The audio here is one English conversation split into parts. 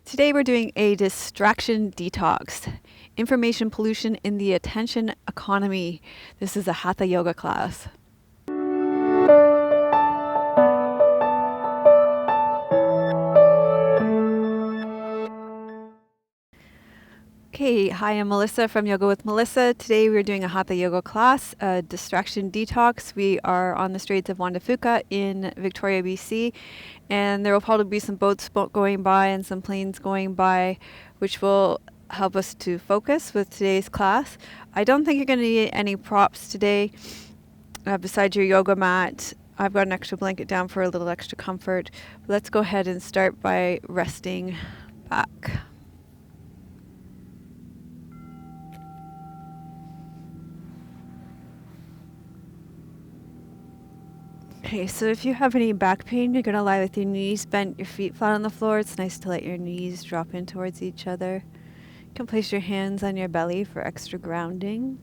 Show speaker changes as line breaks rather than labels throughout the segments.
Today we're doing a distraction detox, information pollution in the attention economy. This is a Hatha yoga class. Okay, hi, I'm Melissa from Yoga with Melissa. Today we're doing a Hatha yoga class, a distraction detox. We are on the Straits of Juan de Fuca in Victoria, BC, and there will probably be some boats going by and some planes going by, which will help us to focus with today's class. I don't think you're going to need any props today besides your yoga mat. I've got an extra blanket down for a little extra comfort. Let's go ahead and start by resting back. Okay, so if you have any back pain, you're going to lie with your knees bent, your feet flat on the floor. It's nice to let your knees drop in towards each other. You can place your hands on your belly for extra grounding.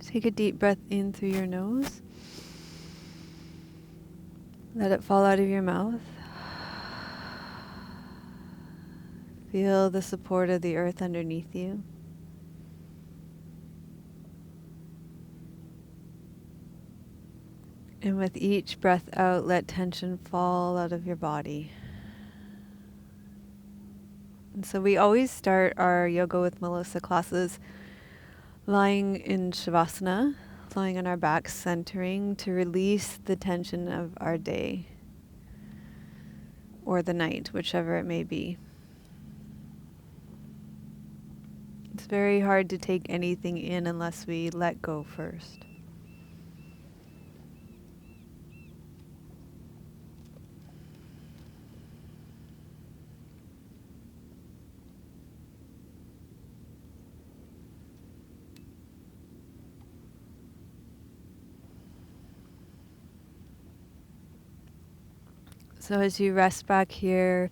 Take a deep breath in through your nose. Let it fall out of your mouth. Feel the support of the earth underneath you. And with each breath out, let tension fall out of your body. And so we always start our Yoga with Melissa classes lying in Shavasana, lying on our back, centering to release the tension of our day or the night, whichever it may be. It's very hard to take anything in unless we let go first. So as you rest back here,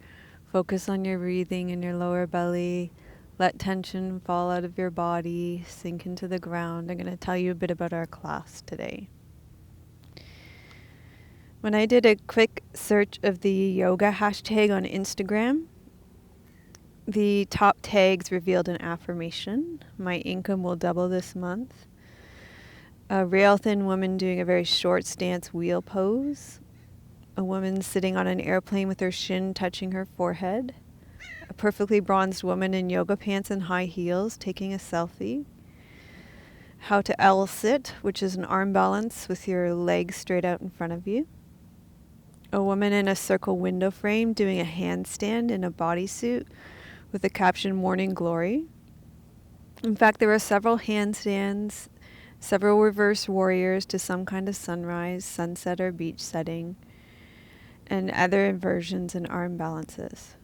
focus on your breathing in your lower belly. Let tension fall out of your body, sink into the ground. I'm going to tell you a bit about our class today. When I did a quick search of the yoga hashtag on Instagram, the top tags revealed an affirmation. My income will double this month. A rail thin woman doing a very short stance wheel pose. A woman sitting on an airplane with her shin touching her forehead. A perfectly bronzed woman in yoga pants and high heels taking a selfie. How to L sit, which is an arm balance with your legs straight out in front of you. A woman in a circle window frame doing a handstand in a bodysuit with the caption Morning Glory. In fact, there were several handstands, several reverse warriors to some kind of sunrise, sunset, or beach setting, and other inversions and arm balances.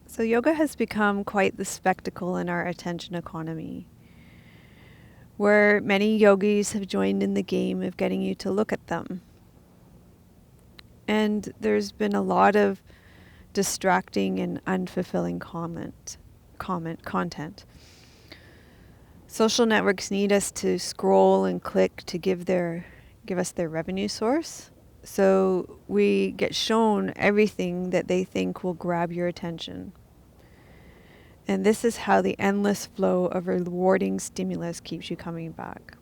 So yoga has become quite the spectacle in our attention economy, where many yogis have joined in the game of getting you to look at them. And there's been a lot of distracting and unfulfilling content. Social networks need us to scroll and click to give us their revenue source. So we get shown everything that they think will grab your attention. And this is how the endless flow of rewarding stimulus keeps you coming back.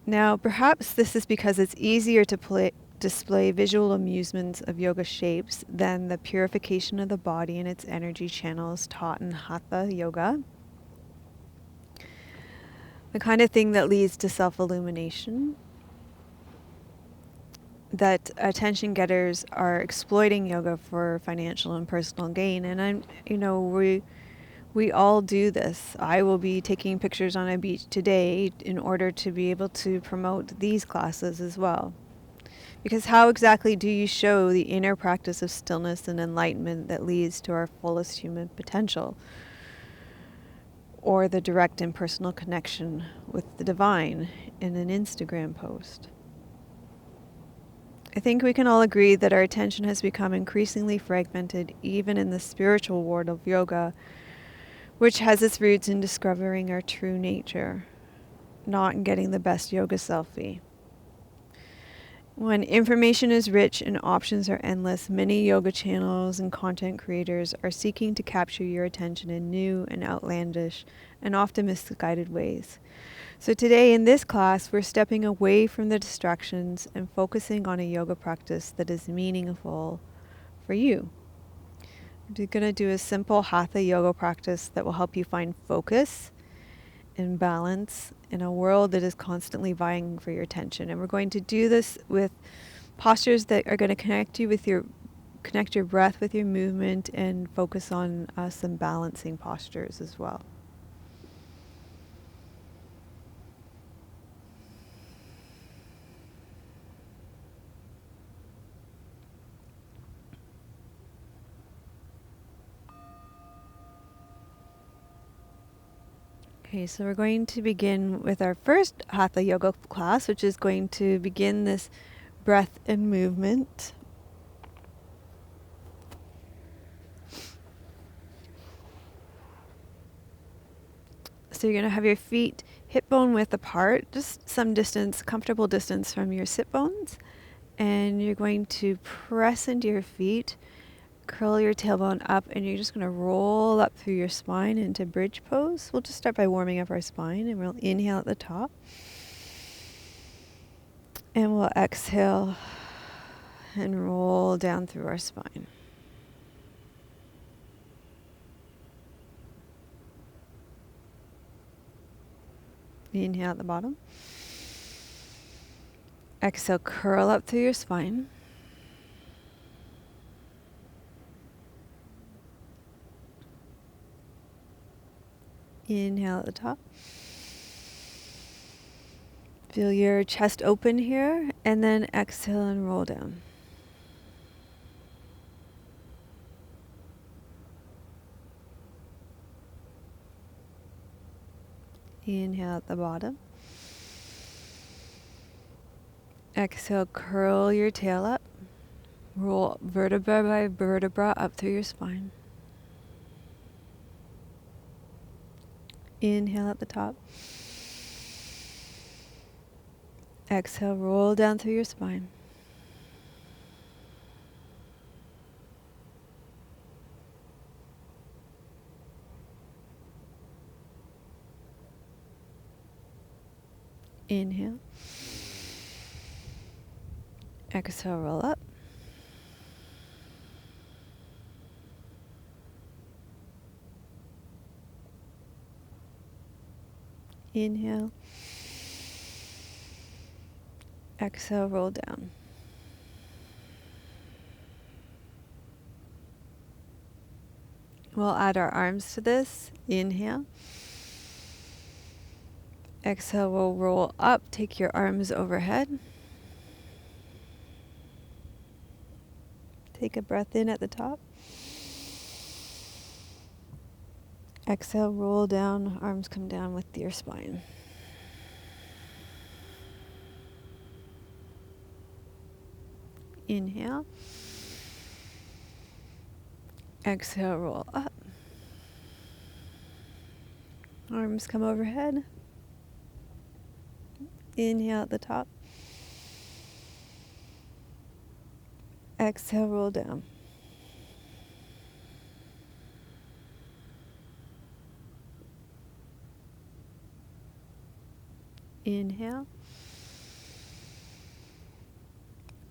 Now, perhaps this is because it's easier to display visual amusements of yoga shapes than the purification of the body and its energy channels taught in Hatha yoga. The kind of thing that leads to self-illumination, that attention getters are exploiting yoga for financial and personal gain. And we all do this. I will be taking pictures on a beach today in order to be able to promote these classes as well. Because how exactly do you show the inner practice of stillness and enlightenment that leads to our fullest human potential? Or the direct and personal connection with the divine in an Instagram post? I think we can all agree that our attention has become increasingly fragmented, even in the spiritual world of yoga, which has its roots in discovering our true nature, not in getting the best yoga selfie. When information is rich and options are endless, many yoga channels and content creators are seeking to capture your attention in new and outlandish and often misguided ways. So today in this class, we're stepping away from the distractions and focusing on a yoga practice that is meaningful for you. We're going to do a simple Hatha yoga practice that will help you find focus and balance in a world that is constantly vying for your attention. And we're going to do this with postures that are going to connect your breath with your movement and focus on some balancing postures as well. Okay, so we're going to begin with our first Hatha yoga class, which is going to begin this breath and movement. So you're going to have your feet hip bone width apart, just some distance, comfortable distance from your sit bones. And you're going to press into your feet, curl your tailbone up, and you're just going to roll up through your spine into bridge pose. We'll just start by warming up our spine, and we'll inhale at the top. And we'll exhale and roll down through our spine. Inhale at the bottom. Exhale, curl up through your spine. Inhale at the top. Feel your chest open here, and then exhale and roll down. Inhale at the bottom. Exhale, curl your tail up. Roll vertebra by vertebra up through your spine. Inhale at the top. Exhale, roll down through your spine. Inhale. Exhale, roll up. Inhale. Exhale, roll down. We'll add our arms to this. Inhale. Exhale, we'll roll up. Take your arms overhead. Take a breath in at the top. Exhale, roll down. Arms come down with your spine. Inhale. Exhale, roll up. Arms come overhead. Inhale at the top. Exhale, roll down. Inhale.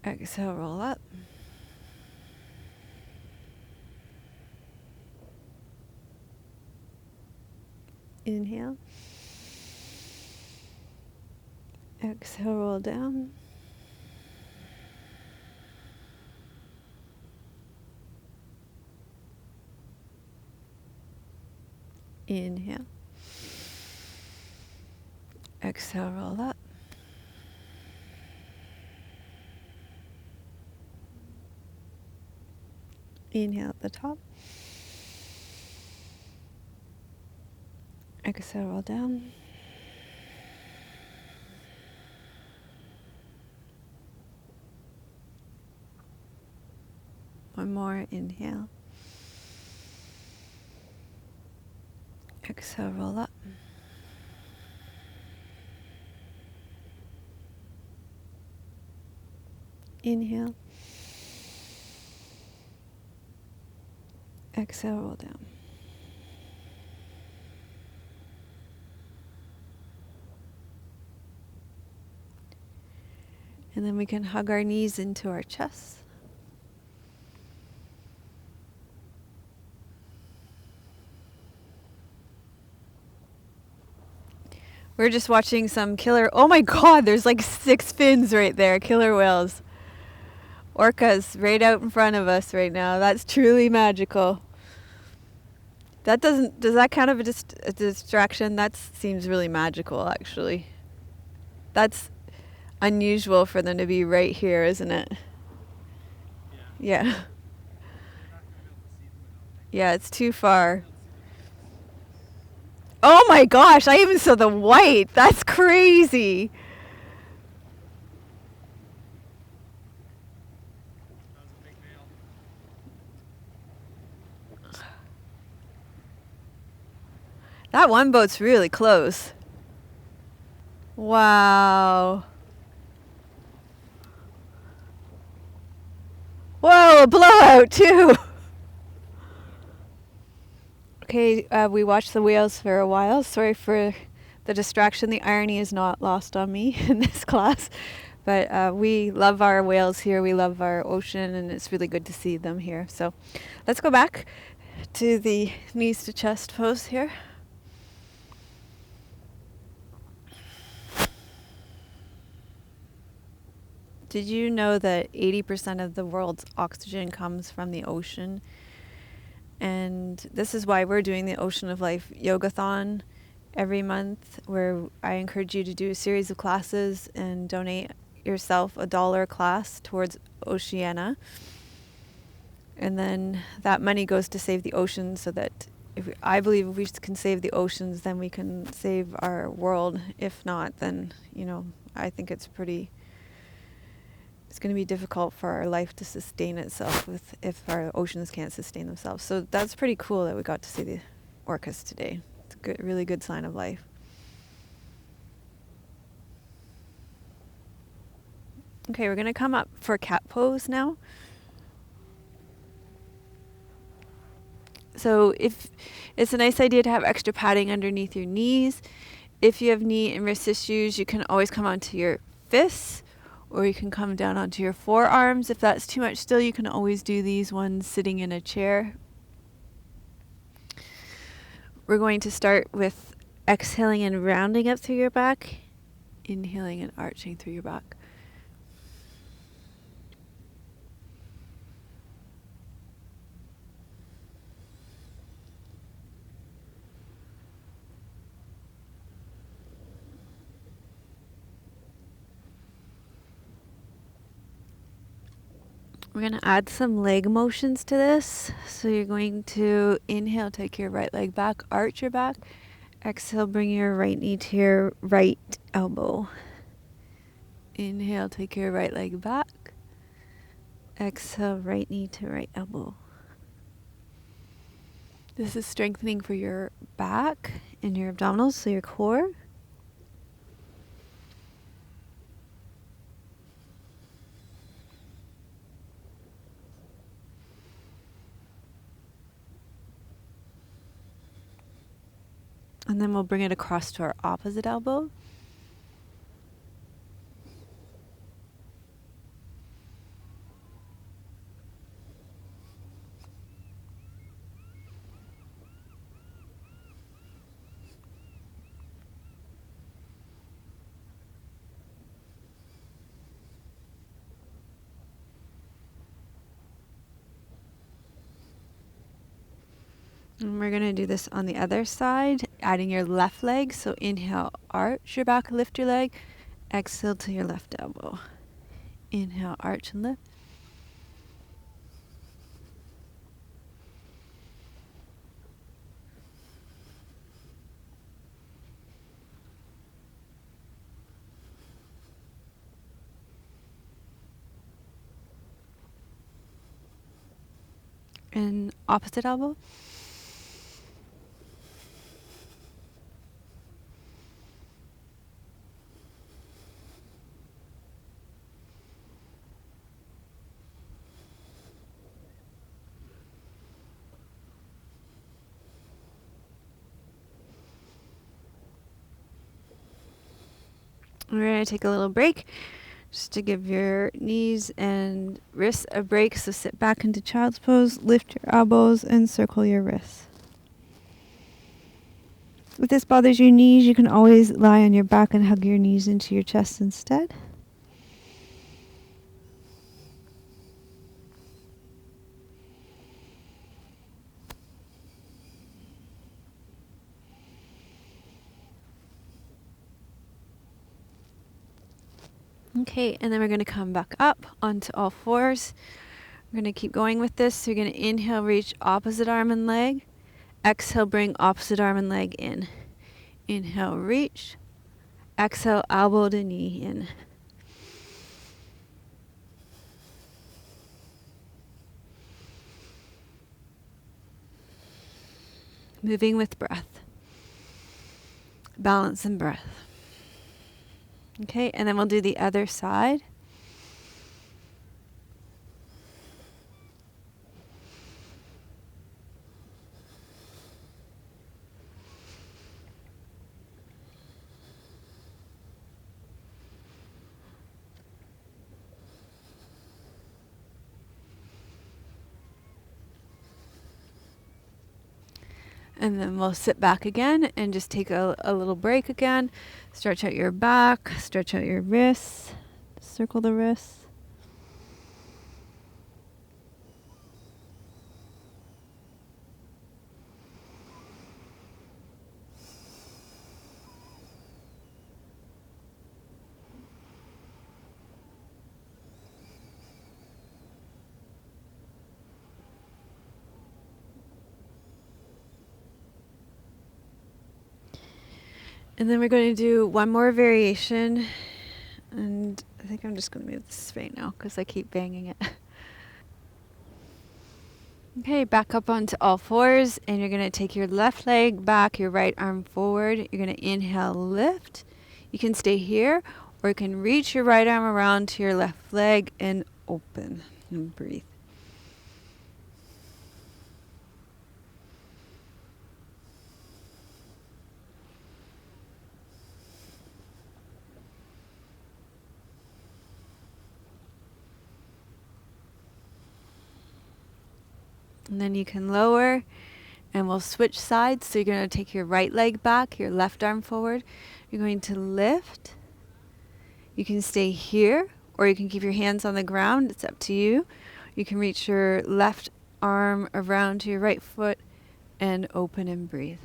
Exhale, roll up. Inhale. Exhale, roll down. Inhale. Exhale, roll up. Inhale at the top. Exhale, roll down. One more, inhale. Exhale, roll up. Inhale. Exhale, roll down. And then we can hug our knees into our chest. We're just watching some killer. Oh my God, there's like 6 fins right there, killer whales. Orcas right out in front of us right now. That's truly magical. Does that count as a distraction? That seems really magical, actually. That's unusual for them to be right here, isn't it? Yeah. Yeah, it's too far. Oh my gosh, I even saw the white. That's crazy. That one boat's really close. Wow. Whoa, a blowout too. Okay, we watched the whales for a while. Sorry for the distraction. The irony is not lost on me in this class. But we love our whales here. We love our ocean, and it's really good to see them here. So let's go back to the knees to chest pose here. Did you know that 80% of the world's oxygen comes from the ocean? And this is why we're doing the Ocean of Life Yogathon every month, where I encourage you to do a series of classes and donate yourself $1 a class towards Oceana. And then that money goes to save the oceans, so that I believe if we can save the oceans, then we can save our world. If not, then, I think it's going to be difficult for our life to sustain itself if our oceans can't sustain themselves. So that's pretty cool that we got to see the orcas today. It's a really good sign of life. Okay, we're going to come up for cat pose now. So if it's a nice idea to have extra padding underneath your knees. If you have knee and wrist issues, you can always come onto your fists, or you can come down onto your forearms. If that's too much still, you can always do these ones sitting in a chair. We're going to start with exhaling and rounding up through your back, inhaling and arching through your back. We're going to add some leg motions to this. So you're going to inhale, take your right leg back, arch your back. Exhale, bring your right knee to your right elbow. Inhale, take your right leg back. Exhale, right knee to right elbow. This is strengthening for your back and your abdominals, so your core. And then we'll bring it across to our opposite elbow. And we're going to do this on the other side, adding your left leg. So inhale, arch your back, lift your leg. Exhale to your left elbow. Inhale, arch and lift. And opposite elbow. We're going to take a little break just to give your knees and wrists a break. So sit back into child's pose, lift your elbows, and circle your wrists. If this bothers your knees, you can always lie on your back and hug your knees into your chest instead. Okay, and then we're going to come back up onto all fours. We're going to keep going with this. So you're going to inhale, reach opposite arm and leg. Exhale, bring opposite arm and leg in. Inhale, reach. Exhale, elbow to knee in. Moving with breath. Balance and breath. Okay, and then we'll do the other side. And then we'll sit back again and just take a little break again. Stretch out your back, stretch out your wrists, circle the wrists. And then we're going to do one more variation. And I think I'm just going to move this right now because I keep banging it. Okay, back up onto all fours. And you're going to take your left leg back, your right arm forward. You're going to inhale, lift. You can stay here, or you can reach your right arm around to your left leg and open and breathe. And then you can lower, and we'll switch sides. So you're going to take your right leg back, your left arm forward. You're going to lift. You can stay here, or you can keep your hands on the ground. It's up to you. You can reach your left arm around to your right foot and open and breathe.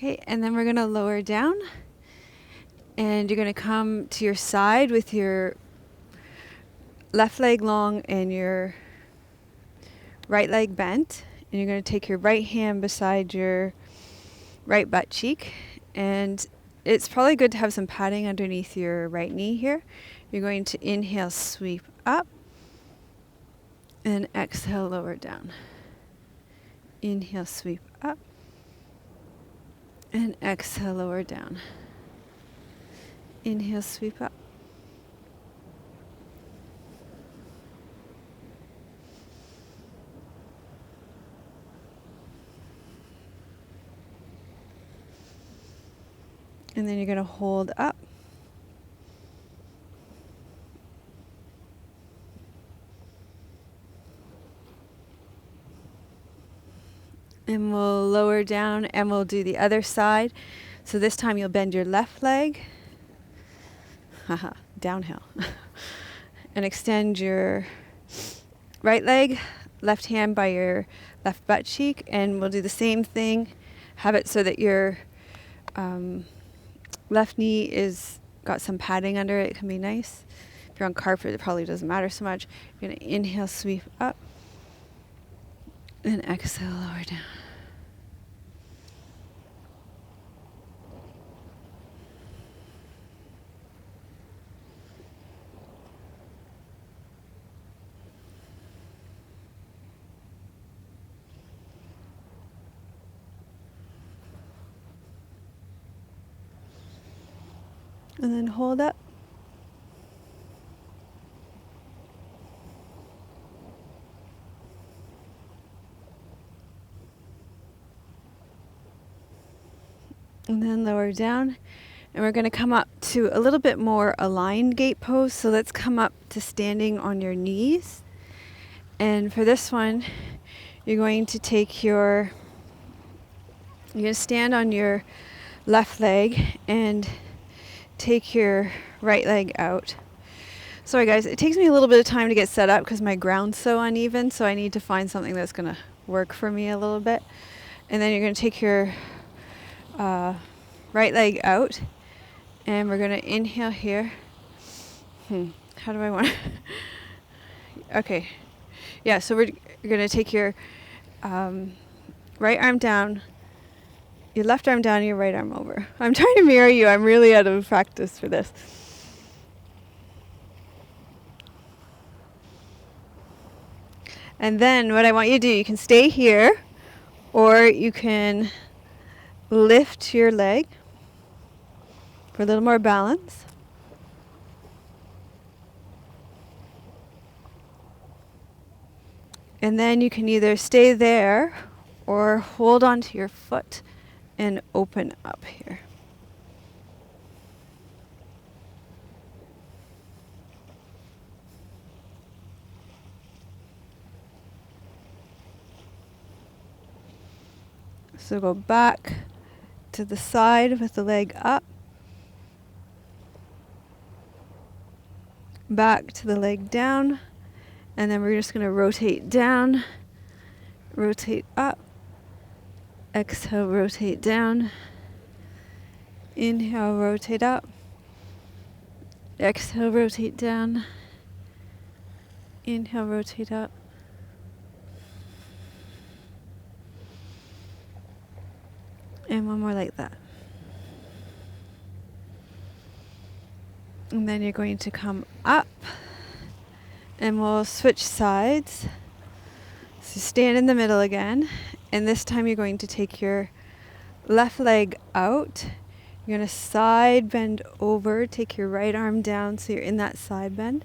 Okay, and then we're going to lower down. And you're going to come to your side with your left leg long and your right leg bent. And you're going to take your right hand beside your right butt cheek. And it's probably good to have some padding underneath your right knee here. You're going to inhale, sweep up. And exhale, lower down. Inhale, sweep up. And exhale, lower down. Inhale, sweep up. And then you're going to hold up. And we'll lower down and we'll do the other side. So this time you'll bend your left leg. Haha, downhill. And extend your right leg, left hand by your left butt cheek. And we'll do the same thing. Have it so that your left knee is got some padding under it. It can be nice. If you're on carpet, it probably doesn't matter so much. You're going to inhale, sweep up. And exhale, lower down. And then hold up. And then lower down. And we're going to come up to a little bit more aligned gate pose. So let's come up to standing on your knees. And for this one, you're going to you're going to stand on your left leg and take your right leg out. Sorry guys, it takes me a little bit of time to get set up because my ground's so uneven, so I need to find something that's going to work for me a little bit. And then you're going to take your right leg out, and we're going to inhale here. How do I want Okay. Yeah, so we're going to take your right arm down, your left arm down, and your right arm over. I'm trying to mirror you. I'm really out of practice for this. And then what I want you to do, you can stay here, or you can lift your leg for a little more balance. And then you can either stay there or hold onto your foot and open up here. So go back to the side with the leg up. Back to the leg down. And then we're just going to rotate down, rotate up. Exhale, rotate down. Inhale, rotate up. Exhale, rotate down. Inhale, rotate up. And one more like that. And then you're going to come up, and we'll switch sides. So stand in the middle again, and this time you're going to take your left leg out. You're going to side bend over, take your right arm down so you're in that side bend.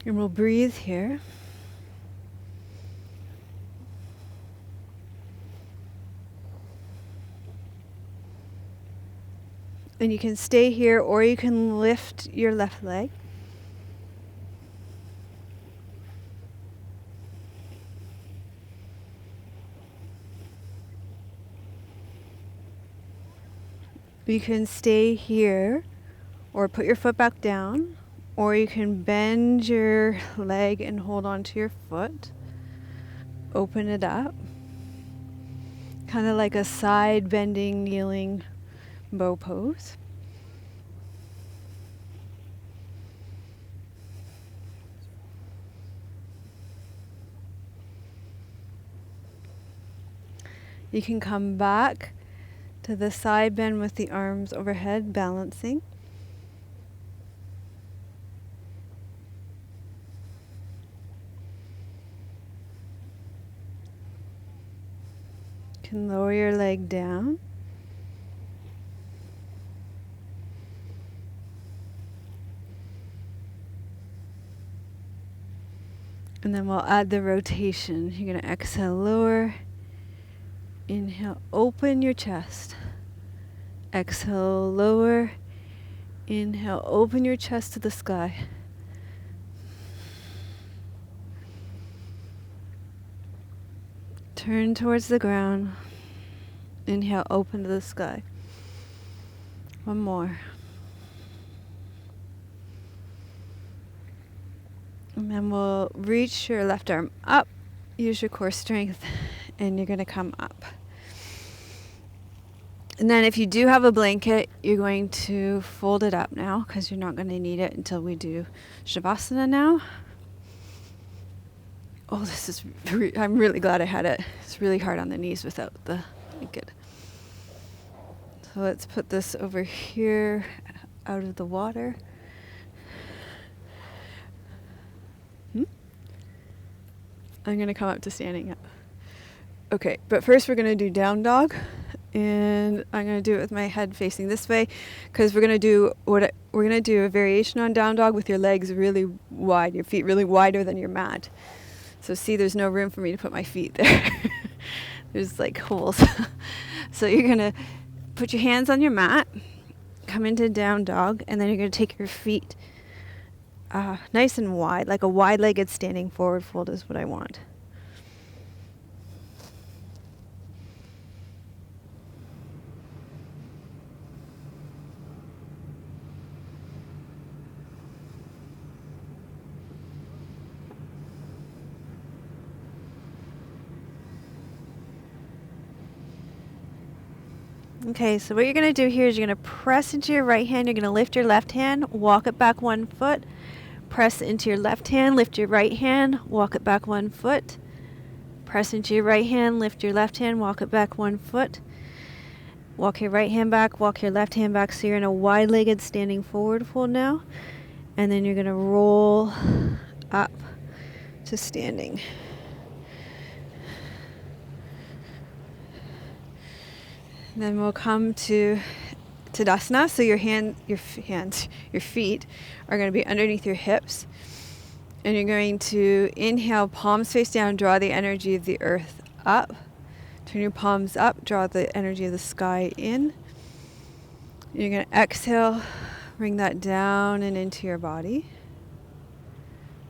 And we'll breathe here. And you can stay here, or you can lift your left leg. You can stay here, or put your foot back down, or you can bend your leg and hold on to your foot. Open it up. Kind of like a side bending, kneeling bow pose. You can come back to the side bend with the arms overhead, balancing. You can lower your leg down. And then we'll add the rotation. You're going to exhale, lower. Inhale, open your chest. Exhale, lower. Inhale, open your chest to the sky. Turn towards the ground. Inhale, open to the sky. One more. And then we'll reach your left arm up. Use your core strength, and you're going to come up. And then if you do have a blanket, you're going to fold it up now, because you're not going to need it until we do Shavasana now. Oh, this is I'm really glad I had it. It's really hard on the knees without the blanket. So let's put this over here out of the water. I'm going to come up to standing up. Okay, but first we're going to do down dog. And I'm going to do it with my head facing this way, because we're going to do a variation on down dog with your legs really wide, your feet really wider than your mat. So see, there's no room for me to put my feet there. There's like holes. So you're going to put your hands on your mat, come into down dog, and then you're going to take your feet nice and wide, like a wide-legged standing forward fold is what I want. Okay, so what you're going to do here is you're going to press into your right hand. You're going to lift your left hand, walk it back 1 foot. Press into your left hand, lift your right hand, walk it back 1 foot. Press into your right hand, lift your left hand, walk it back 1 foot. Walk your right hand back, walk your left hand back. So you're in a wide-legged standing forward fold now. And then you're going to roll up to standing. Then we'll come to Tadasana. So your feet are going to be underneath your hips. And you're going to inhale, palms face down, draw the energy of the earth up. Turn your palms up, draw the energy of the sky in. You're going to exhale, bring that down and into your body.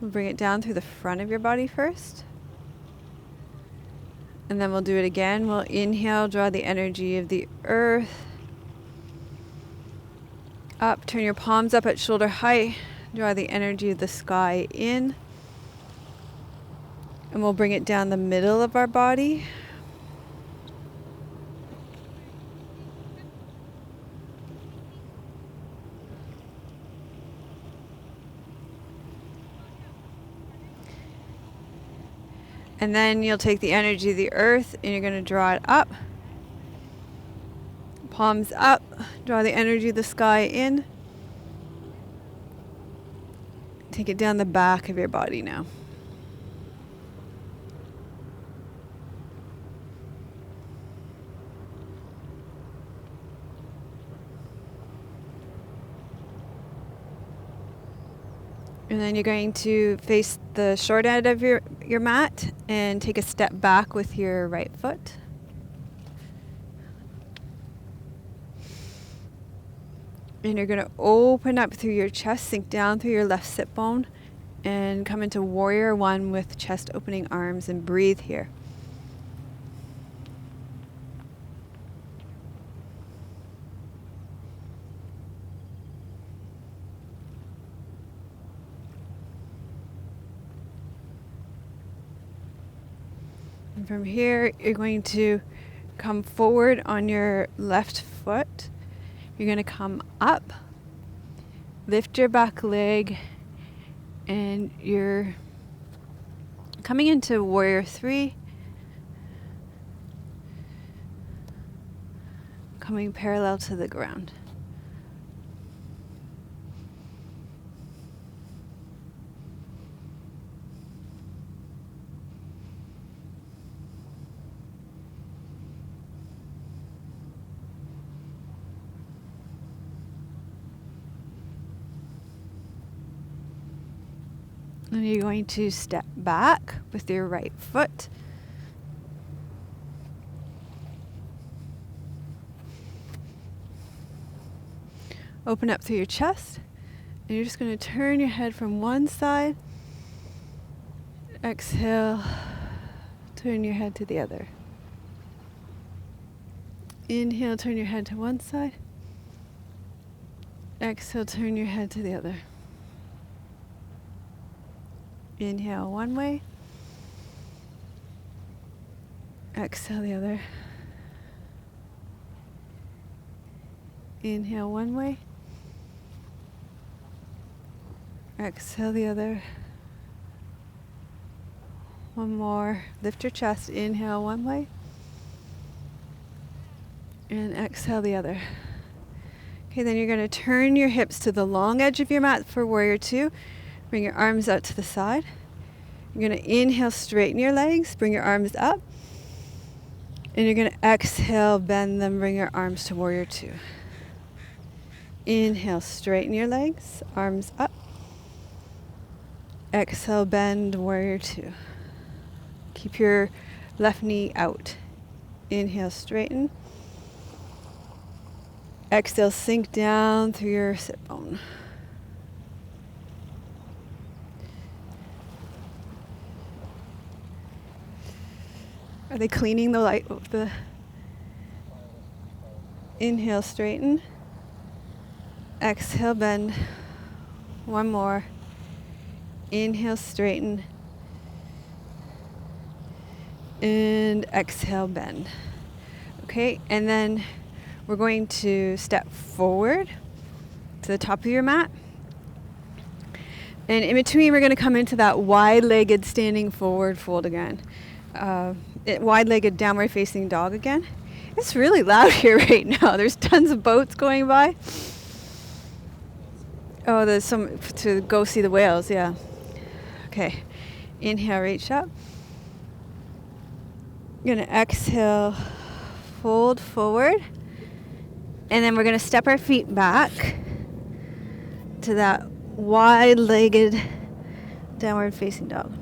We'll bring it down through the front of your body first. And then we'll do it again. We'll inhale, draw the energy of the earth up. Turn your palms up at shoulder height. Draw the energy of the sky in. And we'll bring it down the middle of our body. And then you'll take the energy of the earth and you're going to draw it up. Palms up. Draw the energy of the sky in. Take it down the back of your body now. And then you're going to face the short end of your mat and take a step back with your right foot. And you're going to open up through your chest, sink down through your left sit bone, and come into warrior one with chest opening arms, and breathe here. And from here, you're going to come forward on your left foot. You're going to come up, lift your back leg, and you're coming into warrior 3. Coming parallel to the ground. And you're going to step back with your right foot. Open up through your chest. And you're just going to turn your head from one side. Exhale. Turn your head to the other. Inhale, turn your head to one side. Exhale, turn your head to the other. Inhale one way. Exhale the other. Inhale one way. Exhale the other. One more. Lift your chest. Inhale one way. And exhale the other. Okay, then you're going to turn your hips to the long edge of your mat for warrior 2. Bring your arms out to the side. You're going to inhale, straighten your legs. Bring your arms up. And you're going to exhale, bend them, bring your arms to warrior two. Inhale, straighten your legs, arms up. Exhale, bend, warrior two. Keep your left knee out. Inhale, straighten. Exhale, sink down through your sit bone. Are they cleaning the light of the... Inhale, straighten. Exhale, bend. One more. Inhale, straighten. And exhale, bend. Okay, and then we're going to step forward to the top of your mat. And in between, we're going to come into that wide-legged standing forward fold again. Wide-legged downward facing dog again. It's really loud here right now. There's tons of boats going by. Oh, there's some to go see the whales, yeah. Okay, inhale, reach up. You're going to exhale, fold forward. And then we're going to step our feet back to that wide-legged downward facing dog.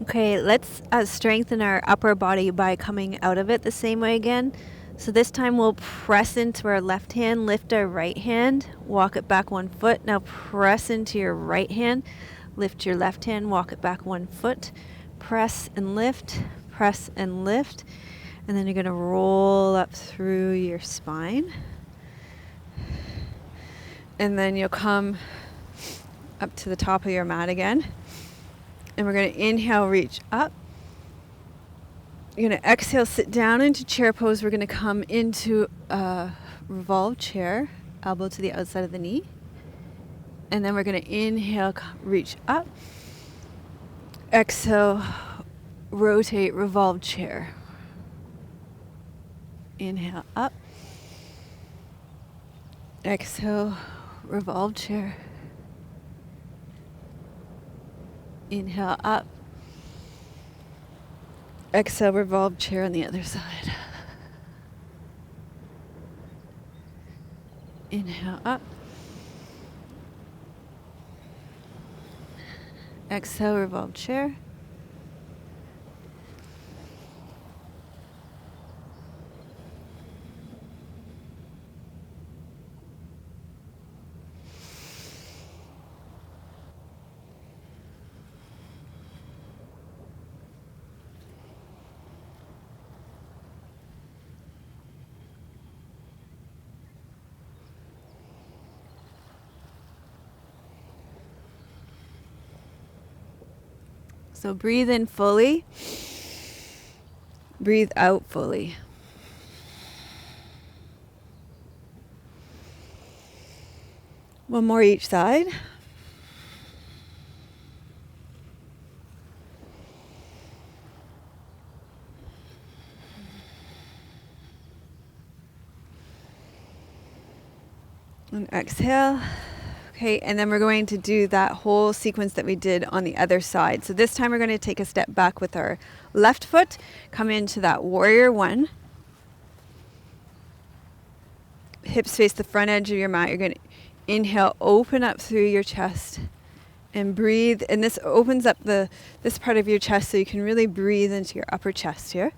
Okay, let's strengthen our upper body by coming out of it the same way again. So this time we'll press into our left hand, lift our right hand, walk it back 1 foot. Now press into your right hand, lift your left hand, walk it back 1 foot. Press and lift, and then you're going to roll up through your spine. And then you'll come up to the top of your mat again. And we're going to inhale, reach up. You're going to exhale, sit down into chair pose. We're going to come into a revolved chair, elbow to the outside of the knee. And then we're going to inhale, reach up. Exhale, rotate, revolved chair. Inhale, up. Exhale, revolved chair. Inhale, up. Exhale, revolved chair on the other side. Inhale, up. Exhale, revolved chair. So breathe in fully, breathe out fully. One more each side. And exhale. Okay, and then we're going to do that whole sequence that we did on the other side. So this time we're going to take a step back with our left foot, come into that warrior one. Hips face the front edge of your mat. You're going to inhale, open up through your chest and breathe. And this opens up this part of your chest so you can really breathe into your upper chest here.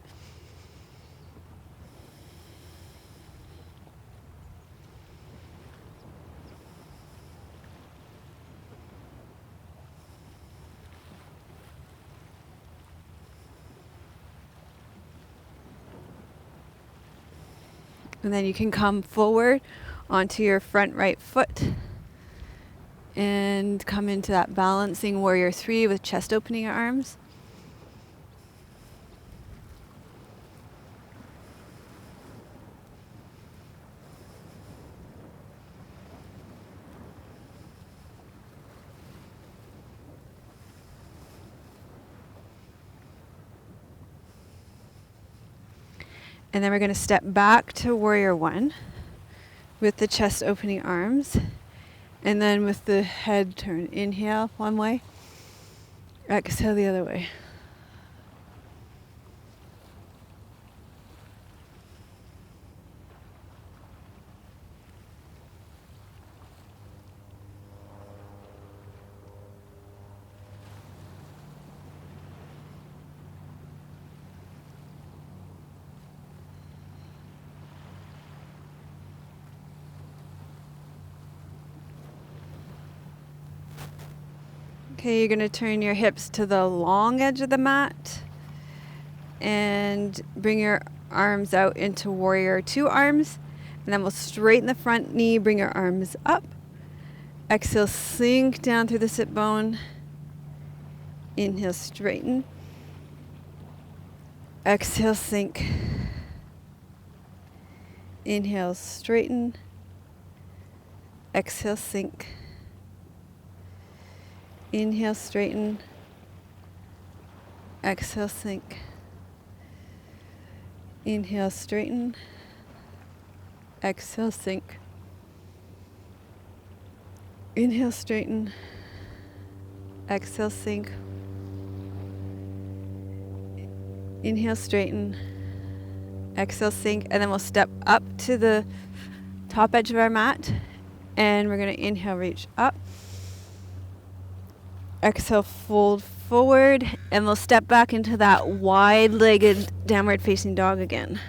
And then you can come forward onto your front right foot and come into that balancing warrior three with chest opening your arms. And then we're going to step back to warrior one with the chest opening arms. And then with the head turn. Inhale one way. Exhale the other way. Okay, you're going to turn your hips to the long edge of the mat and bring your arms out into warrior two arms. And then we'll straighten the front knee, bring your arms up. Exhale, sink down through the sit bone. Inhale, straighten. Exhale, sink. Inhale, straighten. Exhale, sink. Inhale, straighten. Exhale, sink. Inhale, straighten. Exhale, sink. Inhale, straighten. Exhale, sink. Inhale, straighten. Exhale, sink. And then we'll step up to the top edge of our mat. And we're going to inhale, reach up. Exhale, fold forward. And we'll step back into that wide-legged downward facing dog again.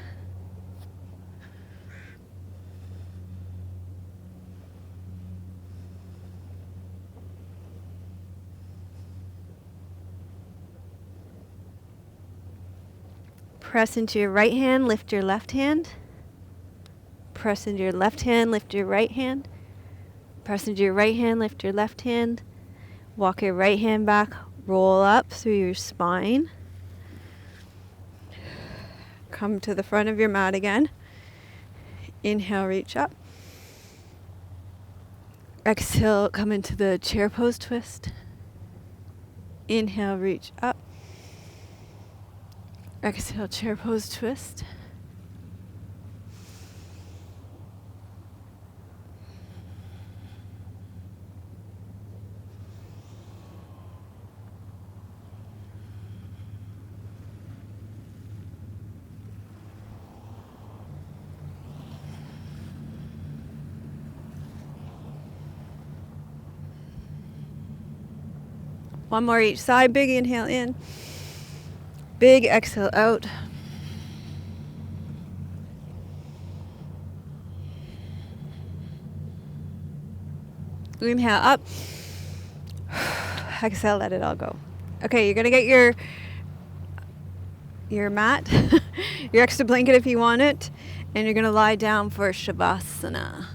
Press into your right hand, lift your left hand. Press into your left hand, lift your right hand. Press into your right hand, lift your left hand. Walk your right hand back, roll up through your spine. Come to the front of your mat again. Inhale, reach up. Exhale, come into the chair pose twist. Inhale, reach up. Exhale, chair pose twist. One more each side. Big inhale in. Big exhale out. Inhale up. Exhale, let it all go. Okay, you're gonna get your mat, your extra blanket if you want it, and you're gonna lie down for Shavasana.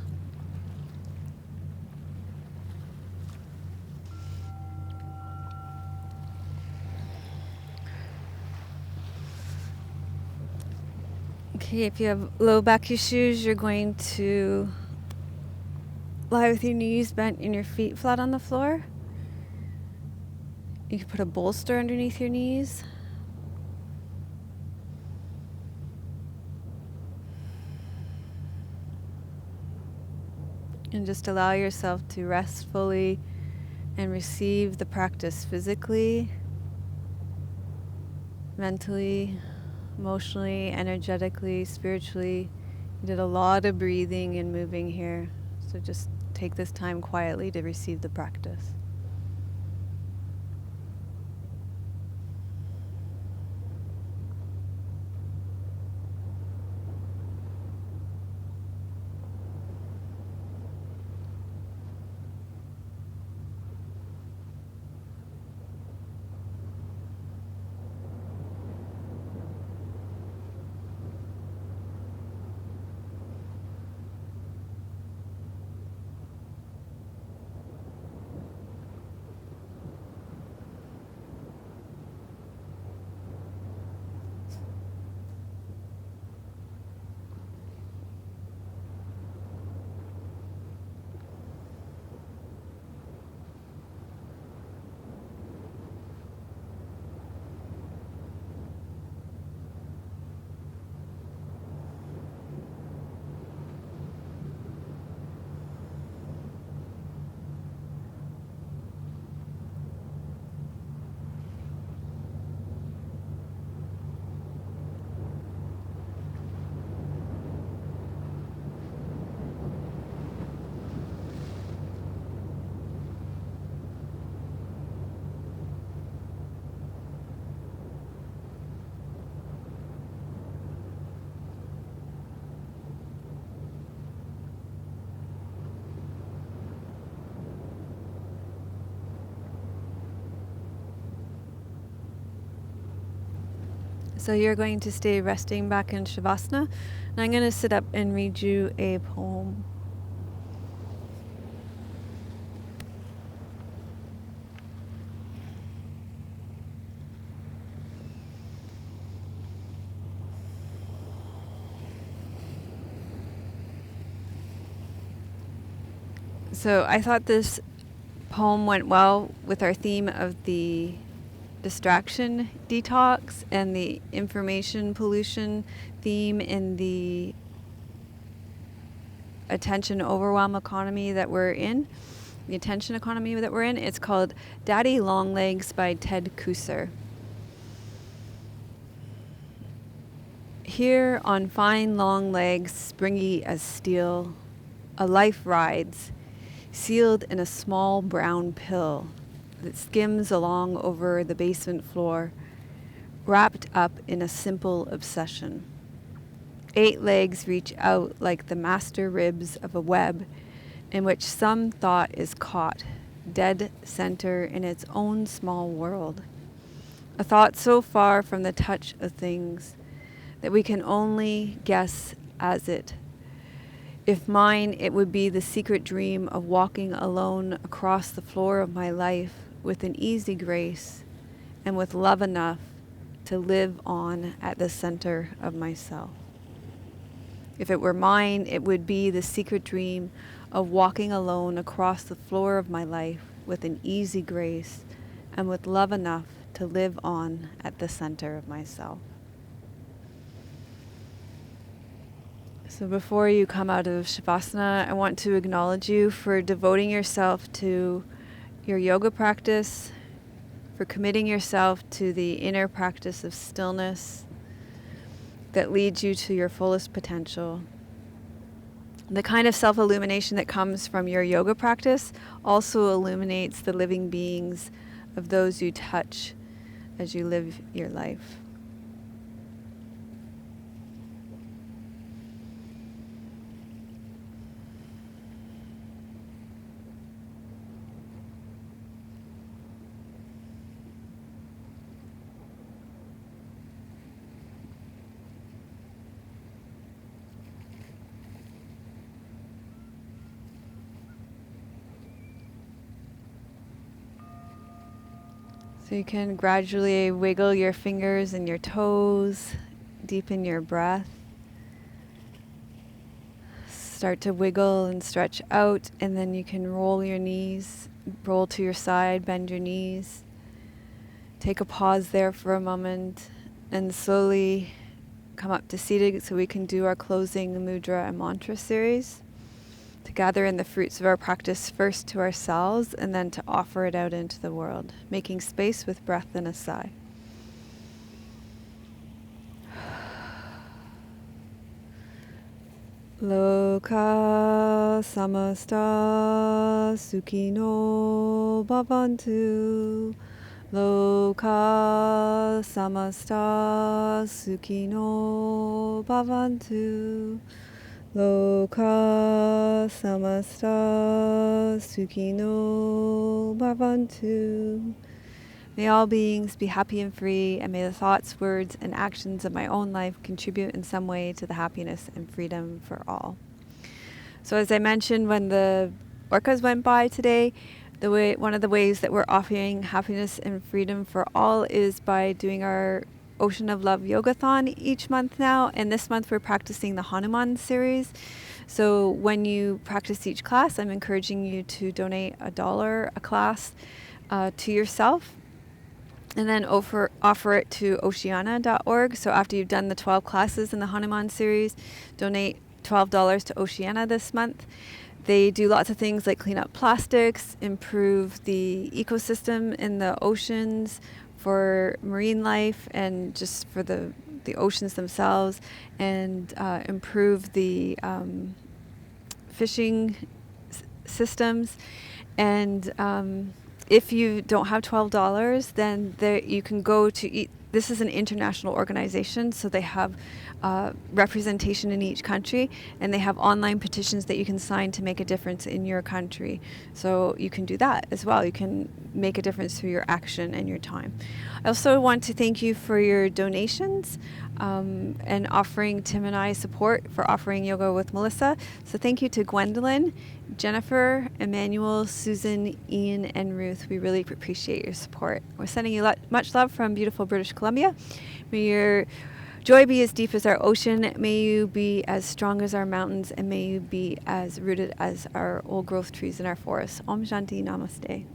Okay, if you have low back issues, you're going to lie with your knees bent and your feet flat on the floor. You can put a bolster underneath your knees. And just allow yourself to rest fully and receive the practice physically, mentally, emotionally, energetically, spiritually. You did a lot of breathing and moving here. So just take this time quietly to receive the practice. So you're going to stay resting back in Shavasana, and I'm going to sit up and read you a poem. So I thought this poem went well with our theme of the distraction detox and the information pollution theme in the attention overwhelm economy that we're in, the attention economy that we're in. It's called Daddy Longlegs by Ted Kooser. Here on fine long legs, springy as steel, a life rides, sealed in a small brown pill that skims along over the basement floor, wrapped up in a simple obsession. 8 legs reach out like the master ribs of a web in which some thought is caught, dead center in its own small world. A thought so far from the touch of things that we can only guess as it. If mine, it would be the secret dream of walking alone across the floor of my life with an easy grace and with love enough to live on at the center of myself. If it were mine, it would be the secret dream of walking alone across the floor of my life with an easy grace and with love enough to live on at the center of myself. So before you come out of Shavasana, I want to acknowledge you for devoting yourself to your yoga practice, for committing yourself to the inner practice of stillness that leads you to your fullest potential. The kind of self-illumination that comes from your yoga practice also illuminates the living beings of those you touch as you live your life. So you can gradually wiggle your fingers and your toes, deepen your breath. Start to wiggle and stretch out, and then you can roll your knees, roll to your side, bend your knees. Take a pause there for a moment and slowly come up to seated so we can do our closing mudra and mantra series. To gather in the fruits of our practice first to ourselves and then to offer it out into the world, making space with breath and a sigh. Loka samasta sukhino bhavantu. Loka samasta sukhino bhavantu. Loka samasta sukhino bhavantu. May all beings be happy and free, and may the thoughts, words, and actions of my own life contribute in some way to the happiness and freedom for all. So as I mentioned when the orcas went by today, one of the ways that we're offering happiness and freedom for all is by doing our Ocean of Love Yogathon each month now, and this month we're practicing the Hanuman series. So when you practice each class, I'm encouraging you to donate $1 a class to yourself, and then offer it to Oceana.org. So after you've done the 12 classes in the Hanuman series, donate $12 to Oceana this month. They do lots of things like clean up plastics, improve the ecosystem in the oceans, for marine life and just for the oceans themselves, and improve the fishing systems. And if you don't have $12, then you can go to this is an international organization, so they have representation in each country, and they have online petitions that you can sign to make a difference in your country. So you can do that as well. You can make a difference through your action and your time. I also want to thank you for your donations and offering Tim and I support for offering Yoga with Melissa. So thank you to Gwendolyn, Jennifer, Emmanuel, Susan, Ian, and Ruth. We really appreciate your support. We're sending you much love from beautiful British Columbia. May your joy be as deep as our ocean. May you be as strong as our mountains, and may you be as rooted as our old growth trees in our forests. Om Shanti Namaste.